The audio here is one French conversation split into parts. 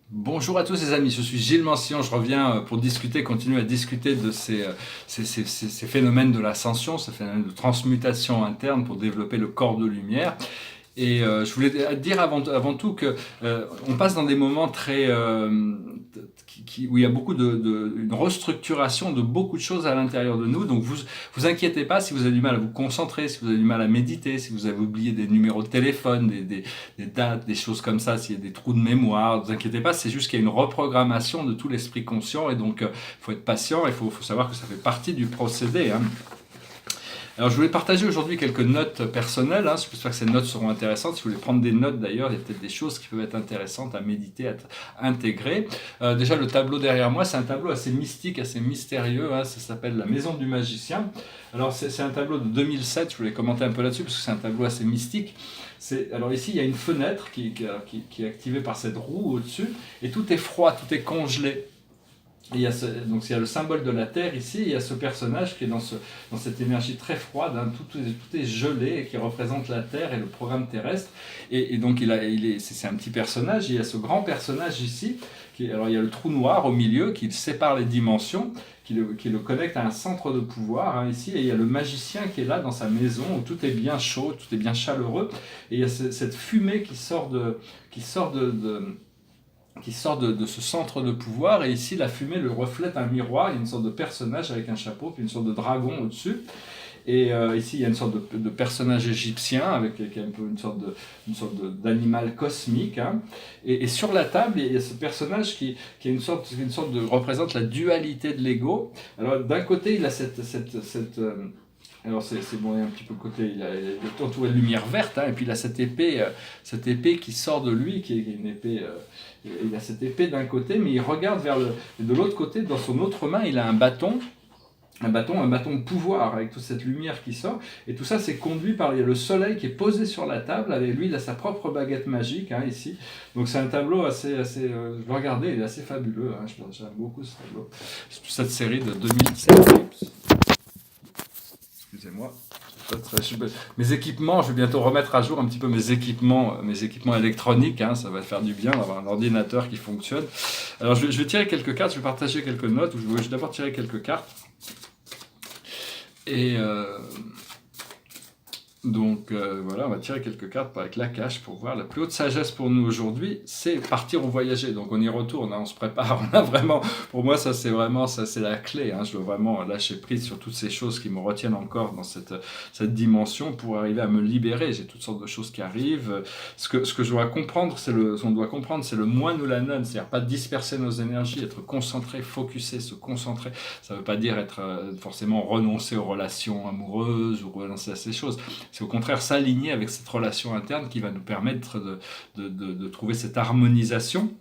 Bonjour à tous les amis, je suis Gilles Mancion, je reviens pour continuer à discuter de ces phénomènes de l'ascension, ces phénomènes de transmutation interne pour développer le corps de lumière. Et je voulais dire avant tout que on passe dans des moments où il y a une restructuration de beaucoup de choses à l'intérieur de nous. Donc vous inquiétez pas si vous avez du mal à vous concentrer, si vous avez du mal à méditer, si vous avez oublié des numéros de téléphone, des dates, des choses comme ça, s'il y a des trous de mémoire, ne vous inquiétez pas, c'est juste qu'il y a une reprogrammation de tout l'esprit conscient et donc faut être patient, il faut savoir que ça fait partie du procédé, hein. Alors je voulais partager aujourd'hui quelques notes personnelles, hein. J'espère que ces notes seront intéressantes. Si vous voulez prendre des notes d'ailleurs, il y a peut-être des choses qui peuvent être intéressantes à méditer, à intégrer. Déjà le tableau derrière moi, c'est un tableau assez mystique, assez mystérieux, hein. Ça s'appelle La Maison du Magicien. Alors c'est un tableau de 2007, je voulais commenter un peu là-dessus parce que c'est un tableau assez mystique. Alors ici il y a une fenêtre qui est activée par cette roue au-dessus et tout est froid, tout est congelé. Et donc il y a le symbole de la Terre ici, et il y a ce personnage qui est dans cette énergie très froide, hein, tout est gelé, et qui représente la Terre et le programme terrestre. Et donc c'est un petit personnage, et il y a ce grand personnage ici, alors il y a le trou noir au milieu qui sépare les dimensions, qui le connecte à un centre de pouvoir, hein, ici, et il y a le magicien qui est là dans sa maison, où tout est bien chaud, tout est bien chaleureux, et il y a cette fumée qui sort de ce centre de pouvoir, et ici la fumée le reflète un miroir, il y a une sorte de personnage avec un chapeau, puis une sorte de dragon au-dessus, et ici il y a une sorte de personnage égyptien avec un peu une sorte d'animal cosmique, hein. Et sur la table il y a ce personnage qui est une sorte de représente la dualité de l'ego. Alors d'un côté il a alors c'est bon, il y a un petit peu le côté, il est entouré de lumière verte, hein, et puis il a cette épée qui sort de lui, qui est une épée. Il a cette épée d'un côté, mais il regarde de l'autre côté, dans son autre main, il a un bâton de pouvoir avec toute cette lumière qui sort, et tout ça c'est conduit par le soleil qui est posé sur la table, avec lui il a sa propre baguette magique, hein, ici. Donc c'est un tableau je vais regarder, il est assez fabuleux, hein, j'aime beaucoup ce tableau. Cette série de 2007. Excusez-moi. Mes équipements, je vais bientôt remettre à jour un petit peu mes équipements électroniques, hein, ça va faire du bien d'avoir un ordinateur qui fonctionne. Alors je vais tirer quelques cartes, je vais partager quelques notes, je vais d'abord tirer quelques cartes. Et donc voilà, on va tirer quelques cartes avec la cache pour voir. La plus haute sagesse pour nous aujourd'hui, c'est partir ou voyager. Donc on y retourne, hein, on se prépare. On a vraiment, pour moi, ça c'est la clé, hein. Je dois vraiment lâcher prise sur toutes ces choses qui me retiennent encore dans cette dimension pour arriver à me libérer. J'ai toutes sortes de choses qui arrivent. Ce que je dois comprendre, c'est le moine ou la nonne, c'est-à-dire pas disperser nos énergies, être concentré, focusé, se concentrer. Ça ne veut pas dire être forcément renoncer aux relations amoureuses ou renoncer à ces choses. C'est au contraire s'aligner avec cette relation interne qui va nous permettre de trouver cette harmonisation.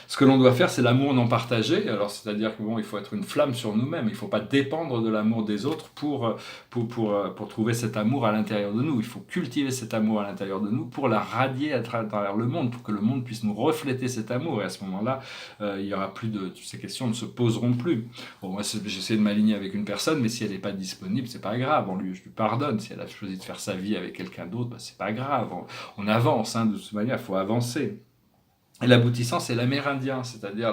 Ce que l'on doit faire, c'est l'amour non partagé. Alors, c'est-à-dire que il faut être une flamme sur nous-mêmes. Il ne faut pas dépendre de l'amour des autres pour trouver cet amour à l'intérieur de nous. Il faut cultiver cet amour à l'intérieur de nous pour la radier à travers le monde, pour que le monde puisse nous refléter cet amour. Et à ce moment-là, il y aura plus ces questions ne se poseront plus. Bon, moi, j'essaie de m'aligner avec une personne, mais si elle n'est pas disponible, c'est pas grave. Je lui pardonne. Si elle a choisi de faire sa vie avec quelqu'un d'autre, c'est pas grave. On avance, hein, de toute manière, il faut avancer. Et l'aboutissant, c'est l'amérindien, c'est-à-dire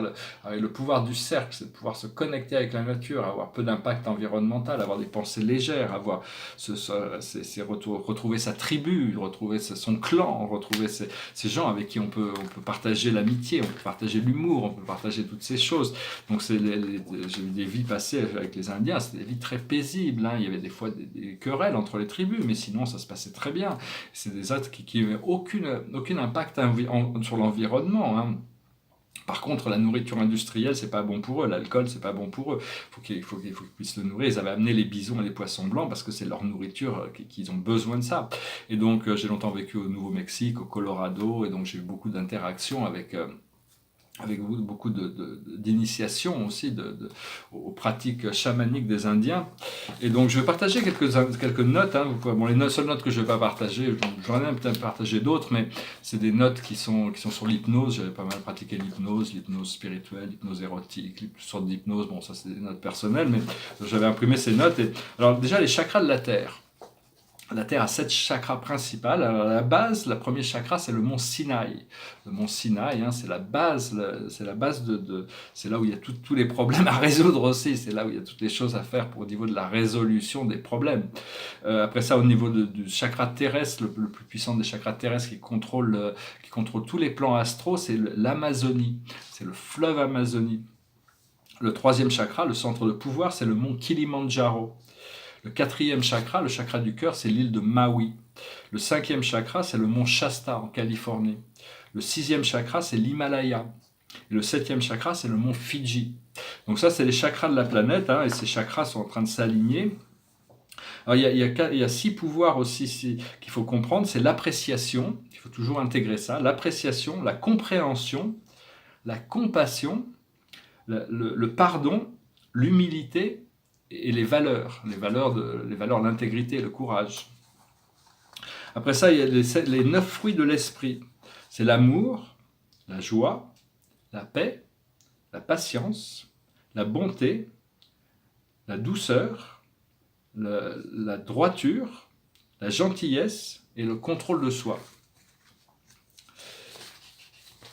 le pouvoir du cercle, c'est de pouvoir se connecter avec la nature, avoir peu d'impact environnemental, avoir des pensées légères, retrouver sa tribu, retrouver son clan, retrouver ces gens avec qui on peut partager l'amitié, on peut partager l'humour, on peut partager toutes ces choses. Donc j'ai eu des vies passées avec les Indiens, c'était des vies très paisibles, hein. Il y avait des fois des querelles entre les tribus, mais sinon ça se passait très bien. C'est des êtres qui n'avaient aucun impact sur l'environnement, hein. Par contre, la nourriture industrielle, c'est pas bon pour eux. L'alcool, c'est pas bon pour eux. Il faut qu'ils puissent le nourrir. Ils avaient amené les bisons et les poissons blancs parce que c'est leur nourriture, qu'ils ont besoin de ça. Et donc, j'ai longtemps vécu au Nouveau-Mexique, au Colorado, et donc j'ai eu beaucoup d'interactions avec beaucoup d'initiation aussi aux pratiques chamaniques des Indiens. Et donc je vais partager quelques notes, hein. Bon, les seules notes que je ne vais pas partager, j'en ai peut-être partagé d'autres, mais c'est des notes qui sont sur l'hypnose. J'avais pas mal pratiqué l'hypnose spirituelle, l'hypnose érotique, toutes sortes d'hypnose. Bon, ça c'est des notes personnelles, mais j'avais imprimé ces notes. Alors déjà, les chakras de la Terre. La Terre a 7 chakras principaux. Alors, à la base, le premier chakra, c'est le mont Sinaï. Le mont Sinaï, hein, c'est la base, c'est là où il y a tous les problèmes à résoudre aussi. C'est là où il y a toutes les choses à faire au niveau de la résolution des problèmes. Après ça, au niveau du chakra terrestre, le plus puissant des chakras terrestres qui contrôle tous les plans astraux, c'est l'Amazonie. C'est le fleuve Amazonie. Le troisième chakra, le centre de pouvoir, c'est le mont Kilimandjaro. Le quatrième chakra, le chakra du cœur, c'est l'île de Maui. Le cinquième chakra, c'est le mont Shasta en Californie. Le sixième chakra, c'est l'Himalaya. Et le septième chakra, c'est le mont Fidji. Donc ça, c'est les chakras de la planète, hein, et ces chakras sont en train de s'aligner. Alors, il y a 6 pouvoirs aussi qu'il faut comprendre. C'est l'appréciation, il faut toujours intégrer ça, l'appréciation, la compréhension, la compassion, le pardon, l'humilité et les valeurs, l'intégrité, le courage. Après ça, il y a les 9 fruits de l'esprit. C'est l'amour, la joie, la paix, la patience, la bonté, la douceur, la droiture, la gentillesse et le contrôle de soi.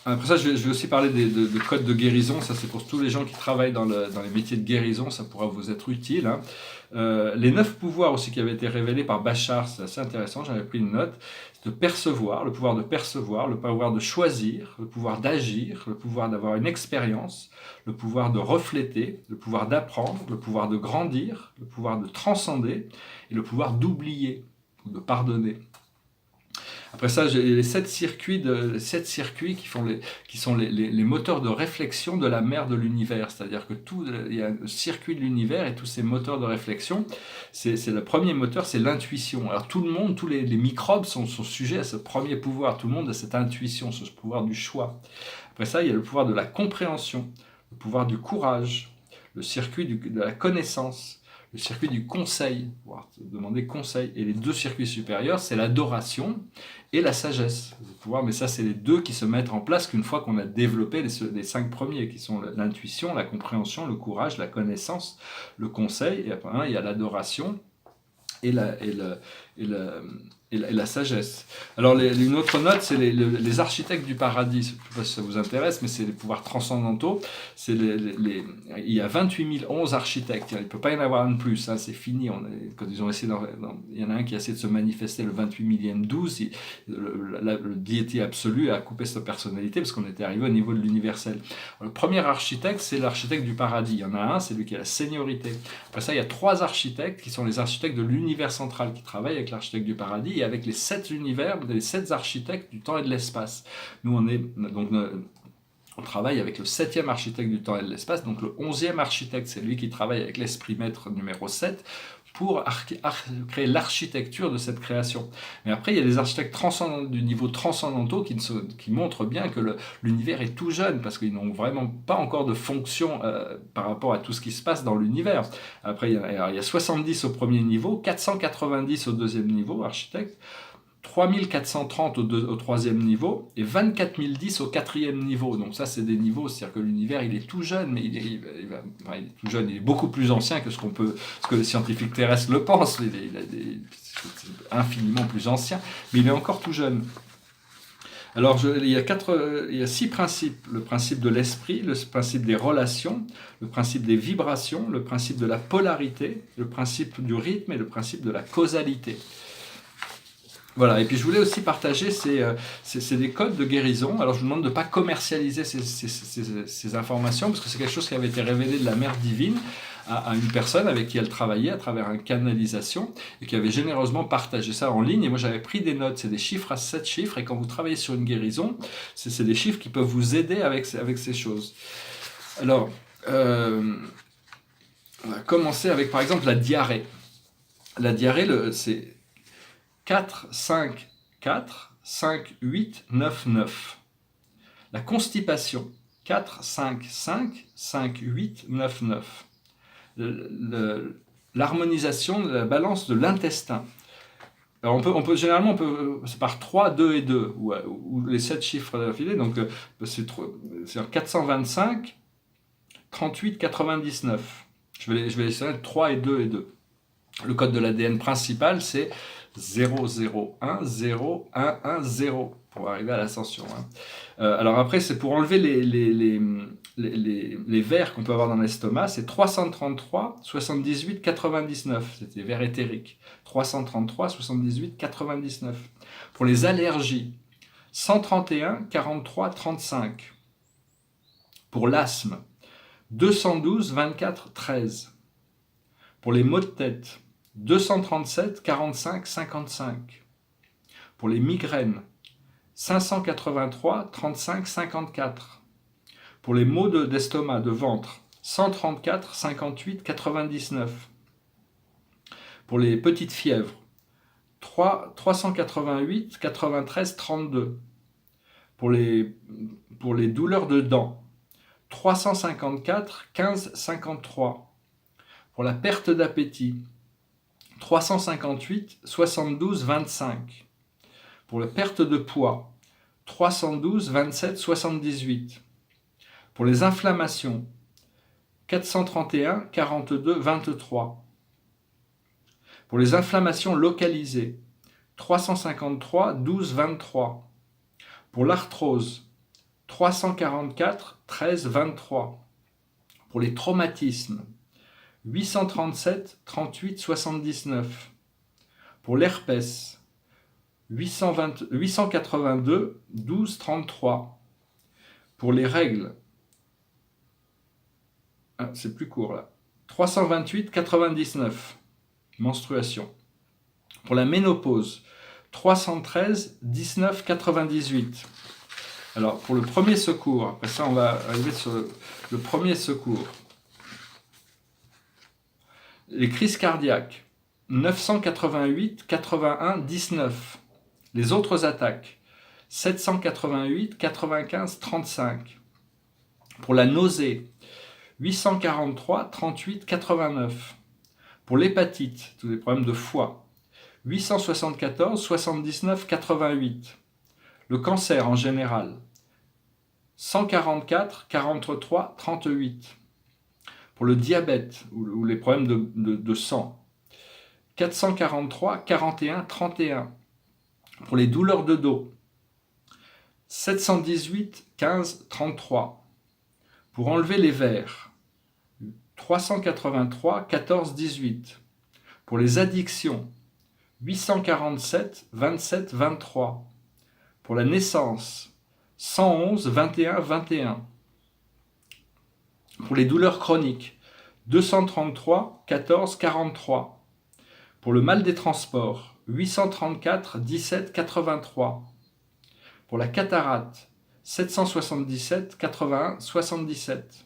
Après ça, je vais aussi parler de codes de guérison. Ça, c'est pour tous les gens qui travaillent dans les métiers de guérison. Ça pourra vous être utile. Hein. Les 9 pouvoirs aussi qui avaient été révélés par Bachar, c'est assez intéressant. J'avais pris une note. De percevoir, le pouvoir de choisir, le pouvoir d'agir, le pouvoir d'avoir une expérience, le pouvoir de refléter, le pouvoir d'apprendre, le pouvoir de grandir, le pouvoir de transcender et le pouvoir d'oublier ou de pardonner. Après ça, j'ai les 7 circuits qui sont les moteurs de réflexion de la mère de l'univers. C'est-à-dire que il y a un circuit de l'univers et tous ces moteurs de réflexion. C'est le premier moteur, c'est l'intuition. Alors tout le monde, tous les microbes sont sujets à ce premier pouvoir. Tout le monde a cette intuition, ce pouvoir du choix. Après ça, il y a le pouvoir de la compréhension, le pouvoir du courage, le circuit de la connaissance, le circuit du conseil, pouvoir demander conseil. Et les 2 circuits supérieurs, c'est l'adoration et la sagesse. Mais ça, c'est les 2 qui se mettent en place qu'une fois qu'on a développé les 5 premiers, qui sont l'intuition, la compréhension, le courage, la connaissance, le conseil. Et après, il y a l'adoration et la sagesse. Alors, une autre note, c'est les architectes du paradis. Je ne sais pas si ça vous intéresse, mais c'est les pouvoirs transcendantaux. Il y a 28 011 architectes. Il ne peut pas y en avoir un de plus. Hein, c'est fini. Quand ils ont essayé il y en a un qui a essayé de se manifester le 28 millième 12. Le déité absolu a coupé sa personnalité parce qu'on était arrivé au niveau de l'universel. Le premier architecte, c'est l'architecte du paradis. Il y en a un, c'est lui qui a la seniorité. Après ça, il y a 3 architectes qui sont les architectes de l'univers central qui travaillent avec l'architecte du paradis et avec les 7 univers, les 7 architectes du temps et de l'espace. Nous, on travaille avec le 7e architecte du temps et de l'espace, donc le 11e architecte, c'est lui qui travaille avec l'esprit maître numéro 7 pour créer l'architecture de cette création. Mais après, il y a des architectes du niveau transcendantaux qui montrent bien que l'univers est tout jeune, parce qu'ils n'ont vraiment pas encore de fonction par rapport à tout ce qui se passe dans l'univers. Après, il y a 70 au premier niveau, 490 au deuxième niveau, architecte, 3430 au troisième niveau et 24 010 au quatrième niveau. Donc ça, c'est des niveaux, c'est-à-dire que l'univers, il est tout jeune, mais il est tout jeune, il est beaucoup plus ancien que ce que les scientifiques terrestres le pensent. C'est infiniment plus ancien, mais il est encore tout jeune. Alors, il y a 6 principes. Le principe de l'esprit, le principe des relations, le principe des vibrations, le principe de la polarité, le principe du rythme et le principe de la causalité. Voilà, et puis je voulais aussi partager des codes de guérison. Alors je vous demande de ne pas commercialiser ces informations, parce que c'est quelque chose qui avait été révélé de la Mère Divine à une personne avec qui elle travaillait à travers une canalisation, et qui avait généreusement partagé ça en ligne. Et moi j'avais pris des notes, c'est des chiffres à 7 chiffres, et quand vous travaillez sur une guérison, c'est des chiffres qui peuvent vous aider avec ces choses. Alors, on va commencer avec par exemple la diarrhée. La diarrhée, c'est 4, 5, 4, 5, 8, 9, 9. La constipation, 4, 5, 5, 5, 8, 9, 9. L'harmonisation de la balance de l'intestin. Alors généralement, c'est par 3, 2 et 2, ou les 7 chiffres d'affilée, donc c'est 425, 38, 99. Je vais laisser 3 et 2 et 2. Le code de l'ADN principal, c'est 0, 0, 1, 0, 1, 1, 0 pour arriver à l'ascension. Hein. Alors après, c'est pour enlever les vers qu'on peut avoir dans l'estomac, c'est 333, 78, 99. C'est des vers éthériques. 333, 78, 99. Pour les allergies, 131, 43, 35. Pour l'asthme, 212, 24, 13. Pour les maux de tête, 237, 45, 55. Pour les migraines, 583, 35, 54. Pour les maux d'estomac, de ventre, 134, 58, 99. Pour les petites fièvres, 388, 93, 32. Pour les douleurs de dents, 354, 15, 53. Pour la perte d'appétit, 358, 72, 25. Pour la perte de poids, 312, 27, 78. Pour les inflammations, 431, 42, 23. Pour les inflammations localisées, 353, 12, 23. Pour l'arthrose, 344, 13, 23. Pour les traumatismes, 837, 38, 79. Pour l'herpès, 882, 12, 33. Pour les règles, c'est plus court là, 328, 99. Menstruation. Pour la ménopause, 313, 19, 98. Alors, pour le premier secours, après ça, on va arriver sur le premier secours. Les crises cardiaques, 988, 81, 19. Les autres attaques, 788, 95, 35. Pour la nausée, 843, 38, 89. Pour l'hépatite, tous les problèmes de foie, 874, 79, 88. Le cancer en général, 144, 43, 38. Pour le diabète ou les problèmes de sang, 443, 41, 31. Pour les douleurs de dos, 718, 15, 33. Pour enlever les vers, 383, 14, 18. Pour les addictions, 847, 27, 23. Pour la naissance, 111, 21, 21. Pour les douleurs chroniques, 233, 14, 43. Pour le mal des transports, 834, 17, 83. Pour la cataracte, 777, 81, 77.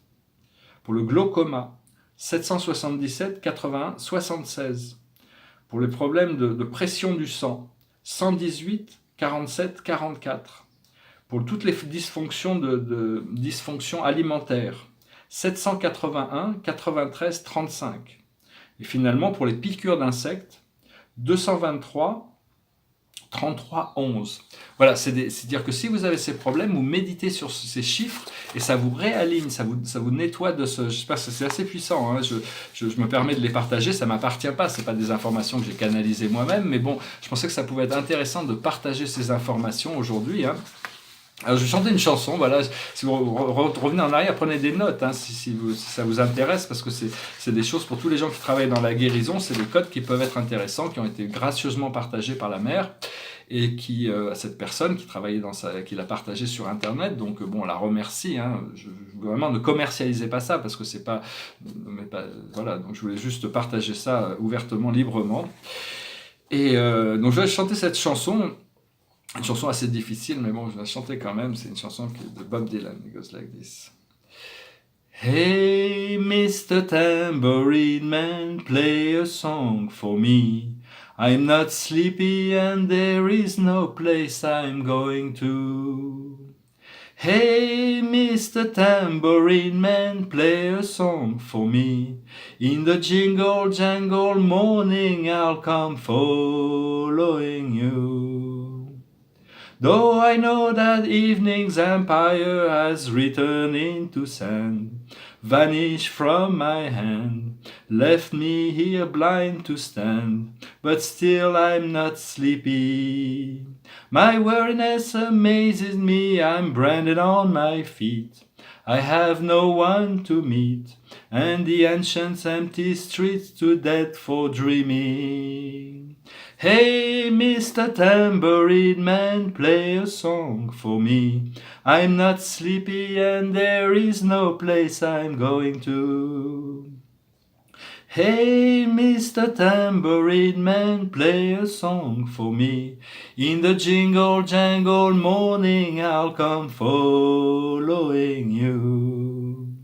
Pour le glaucoma, 777, 81, 76. Pour les problèmes de pression du sang, 118, 47, 44. Pour toutes les dysfonctions dysfonctions alimentaires, 781, 93, 35. Et finalement, pour les piqûres d'insectes, 223, 33, 11. Voilà, c'est-à-dire que si vous avez ces problèmes, vous méditez sur ces chiffres et ça vous réaligne, ça vous nettoie de ce... Je sais pas, c'est assez puissant, hein, je me permets de les partager, ça ne m'appartient pas, ce n'est pas des informations que j'ai canalisées moi-même, mais bon, je pensais que ça pouvait être intéressant de partager ces informations aujourd'hui, hein. Alors, je vais chanter une chanson, voilà, si vous revenez en arrière, prenez des notes, hein, si ça vous intéresse, parce que c'est des choses pour tous les gens qui travaillent dans la guérison, c'est des codes qui peuvent être intéressants, qui ont été gracieusement partagés par la mère, et qui, cette personne qui travaillait qui l'a partagé sur Internet, donc bon, on la remercie, hein, vraiment ne commercialisez pas ça, parce que c'est pas, voilà, donc je voulais juste partager ça ouvertement, librement, et donc je vais chanter cette chanson. Une chanson assez difficile, mais bon, je vais la chanter quand même. C'est une chanson de Bob Dylan. It goes like this. Hey, Mr. Tambourine Man, play a song for me. I'm not sleepy and there is no place I'm going to. Hey, Mr. Tambourine Man, play a song for me. In the jingle jangle morning I'll come following you. Though I know that evening's empire has returned into sand, vanished from my hand, left me here blind to stand, but still I'm not sleepy. My weariness amazes me, I'm branded on my feet. I have no one to meet, and the ancient empty streets too dead for dreaming. Hey, Mr. Tambourine Man, play a song for me. I'm not sleepy and there is no place I'm going to. Hey, Mr. Tambourine Man, play a song for me. In the jingle jangle morning I'll come following you.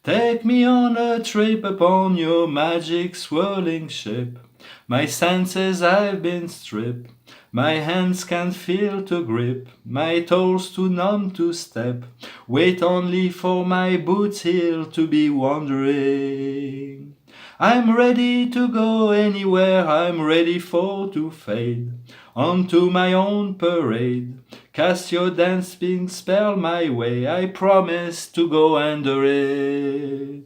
Take me on a trip upon your magic swirling ship. My senses I've been stripped, my hands can't feel to grip, my toes too numb to step, wait only for my boots heel to be wandering. I'm ready to go anywhere, I'm ready for to fade, onto my own parade. Cast your dancing spell my way, I promise to go under it.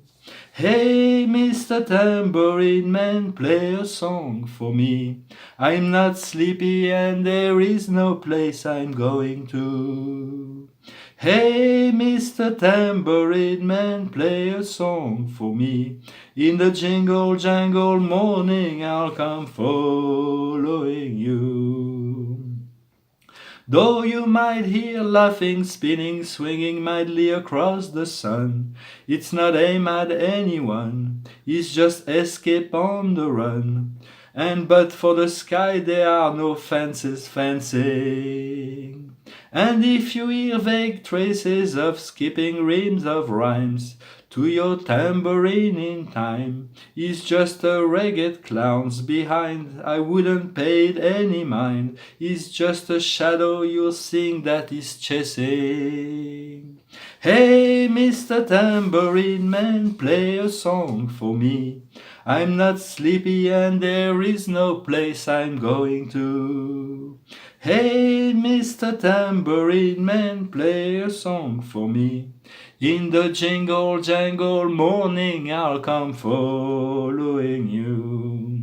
Hey, Mr. Tambourine Man, play a song for me. I'm not sleepy and there is no place I'm going to. Hey, Mr. Tambourine Man, play a song for me. In the jingle jangle morning I'll come following you. Though you might hear laughing, spinning, swinging madly across the sun, it's not aim at anyone, it's just escape on the run. And but for the sky there are no fences fencing. And if you hear vague traces of skipping reams of rhymes, to your tambourine in time, it's just a ragged clown's behind. I wouldn't pay it any mind, it's just a shadow you're seeing that is chasing. Hey, Mr. Tambourine Man, play a song for me. I'm not sleepy and there is no place I'm going to. Hey, Mr. Tambourine Man, play a song for me. In the jingle jangle morning I'll come following you.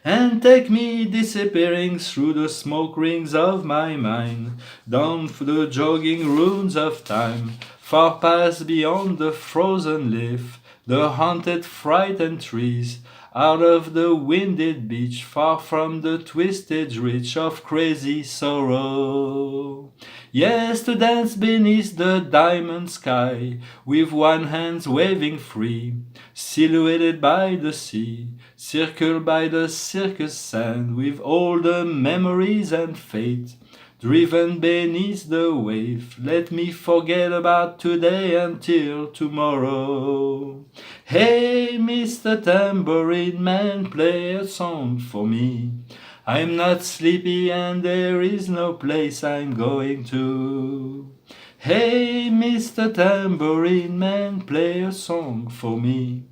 And take me disappearing through the smoke rings of my mind, down through the jogging ruins of time, far past beyond the frozen leaf, the haunted frightened trees, out of the winded beach, far from the twisted reach of crazy sorrow. Yes, to dance beneath the diamond sky, with one hand waving free, silhouetted by the sea, circled by the circus sand, with all the memories and fate, driven beneath the wave. Let me forget about today until tomorrow. Hey, Mr. Tambourine Man, play a song for me. I'm not sleepy and there is no place I'm going to. Hey, Mr. Tambourine Man, play a song for me.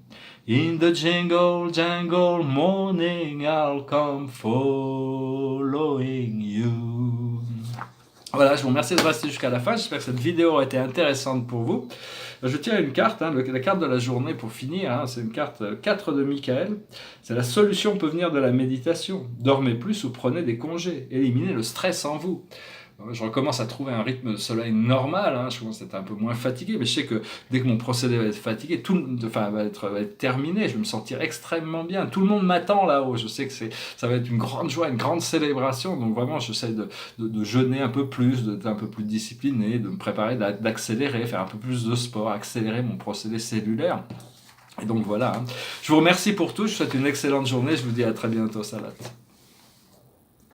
In the jingle jangle morning I'll come following you. Voilà, je vous remercie de rester jusqu'à la fin. J'espère que cette vidéo a été intéressante pour vous. Je tiens une carte, la carte de la journée pour finir. C'est une carte 4 de Michael. C'est la solution peut venir de la méditation. Dormez plus ou prenez des congés. Éliminez le stress en vous. Je recommence à trouver un rythme de sommeil normal, je commence à être un peu moins fatigué, mais je sais que dès que mon procédé va être fatigué, va être terminé, je vais me sentir extrêmement bien. Tout le monde m'attend là-haut, je sais que ça va être une grande joie, une grande célébration, donc vraiment j'essaie de jeûner un peu plus, d'être un peu plus discipliné, de me préparer, d'accélérer, faire un peu plus de sport, accélérer mon procédé cellulaire. Et donc voilà, je vous remercie pour tout, je vous souhaite une excellente journée, je vous dis à très bientôt, Salat.